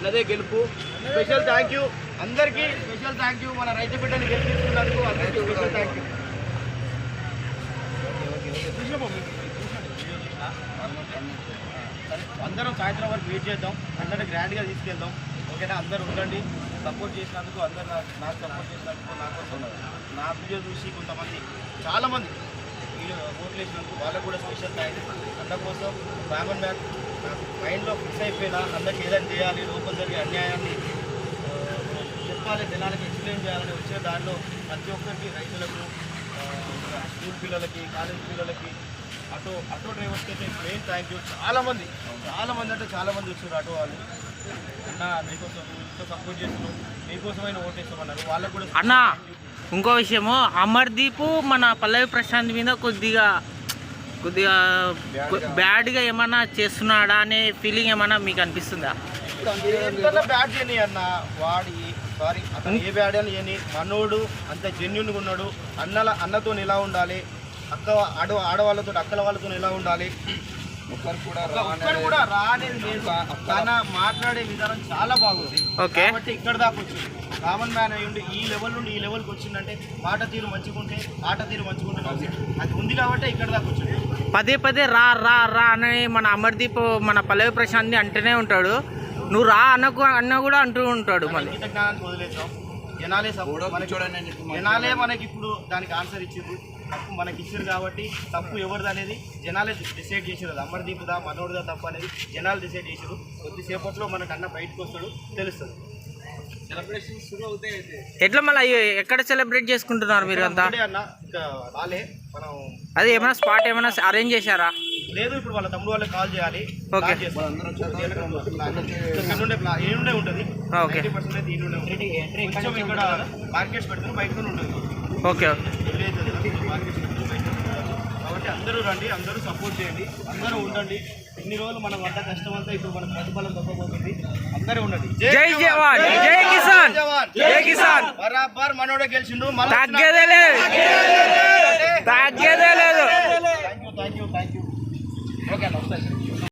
అన్నదే గెలుపు. Special thank you అందరికీ, స్పెషల్ థ్యాంక్ యూ మన రైతు బిడ్డని గెలిపించుకున్నందుకు అందరికీ స్పెషల్ థ్యాంక్ యూ. అందరం సాయంత్రం వరకు వెయిట్ చేద్దాం, అందరినీ గ్రాండ్గా తీసుకెళ్దాం. ఓకేనా? అందరూ ఉండండి. సపోర్ట్ చేసినందుకు అందరు నాకు సపోర్ట్ చేసినందుకు నా వీడియో చూసి కొంతమంది చాలామంది వీడియో ఓట్లు వేసినందుకు వాళ్ళకు కూడా స్పెషల్ థ్యాంక్స్. అందుకోసం బ్రాహ్మణ్ బ్యాక్ నాకు మైండ్లో ఫిక్స్ అయిపోయినా అందరికి ఏదైనా చేయాలి, లోపల జరిగే అన్యాయాన్ని చెప్పాలి, జనాలకి ఎక్స్ప్లెయిన్ చేయాలని వచ్చే దానిలో ప్రతి ఒక్కరికి, రైతులకు, స్కూల్ పిల్లలకి, కాలేజ్ పిల్లలకి, ఆటో డ్రైవర్స్కి అయితే మెయిన్ థ్యాంక్ యూ. చాలామంది అంటే చాలామంది వచ్చారు ఆటో వాళ్ళు. అన్న మీకోసం ఇంత సపోర్ట్ చేస్తున్నాం, మీకోసమైన ఓటేస్తామన్నారు. వాళ్ళకు కూడా అన్న ఇంకో విషయము, అమర్దీప్ మన పల్లవి ప్రశాంత్ మీద కొద్దిగా బ్యాడ్గా ఏమన్నా చేస్తున్నాడా అనే ఫీలింగ్ ఏమన్నా మీకు అనిపిస్తుందా? బ్యాడ్ చేయని అన్న వాడి సారీ అతను ఏ బ్యాడ్ అని చేయని, మనోడు అంత జెన్యున్గా ఉన్నాడు. అన్నతో ఎలా ఉండాలి, ఆడవాళ్ళతో అక్కల వాళ్ళతో ఎలా ఉండాలి, ఒక్కరు కూడా రానేది లేదు. తన మాట్లాడే విధానం చాలా బాగుంది. కాబట్టి ఇక్కడ దాకా వచ్చింది. కామన్ మ్యాన్ అయ్యి ఉండి ఈ లెవెల్ నుండి ఈ లెవెల్కి వచ్చిందంటే మాట తీరు మంచిగుంటే అది ఉంది కాబట్టి ఇక్కడ దాకా వచ్చింది. పదే రా రా రా అని మన అమర్దీప్ మన పల్లవి ప్రశాంత్ని అంటూనే ఉంటాడు. నువ్వు రా అన్న కూడా అంటూ ఉంటాడు. మళ్ళీ జ్ఞానానికి వదిలేసాం. జనాలే మనకి ఇప్పుడు దానికి ఆన్సర్ ఇచ్చింది. తప్పు మనకి ఇచ్చారు కాబట్టి తప్పు ఎవరిది అనేది జనాలే డిసైడ్ చేసారు. అమర్దీప్దా మనోడిదా తప్పు అనేది జనాలు డిసైడ్ చేసారు. కొద్దిసేపట్లో మనకు అన్న బయటకు వస్తాడు, తెలుస్తుంది. సెలబ్రేషన్ షురు అవుతాయి. ఎట్లా మళ్ళీ ఎక్కడ సెలబ్రేట్ చేసుకుంటున్నారు మీరు అంతా? అన్న రాలే మనం అది ఏమైనా స్పాట్ ఏమైనా అరేంజ్ చేశారా? లేదు, ఇప్పుడు వాళ్ళ తమ్ముడు వాళ్ళకి కాల్ చేయాలి. ఏనుండే ఉంటుంది. కొంచెం ఇక్కడ మార్కెట్స్ పెడుతున్నారు, బయట ఉంటుంది. ఓకే కాబట్టి అందరూ రండి, అందరూ సపోర్ట్ చేయండి, అందరూ ఉండండి. ఇన్ని రోజులు మనం పడ్డ కష్టం అంతా ఇప్పుడు మనకు ప్రతిఫలం దొరకబోతుంది. అందరూ ఉండండి. జై జవాన్, జై కిసాన్, జై కిసాన్. బరాబర్ మనోడే గెలిచిండు, తగ్గేదే లేదు. Thank you. ఓకే అన్న, వస్తాయి.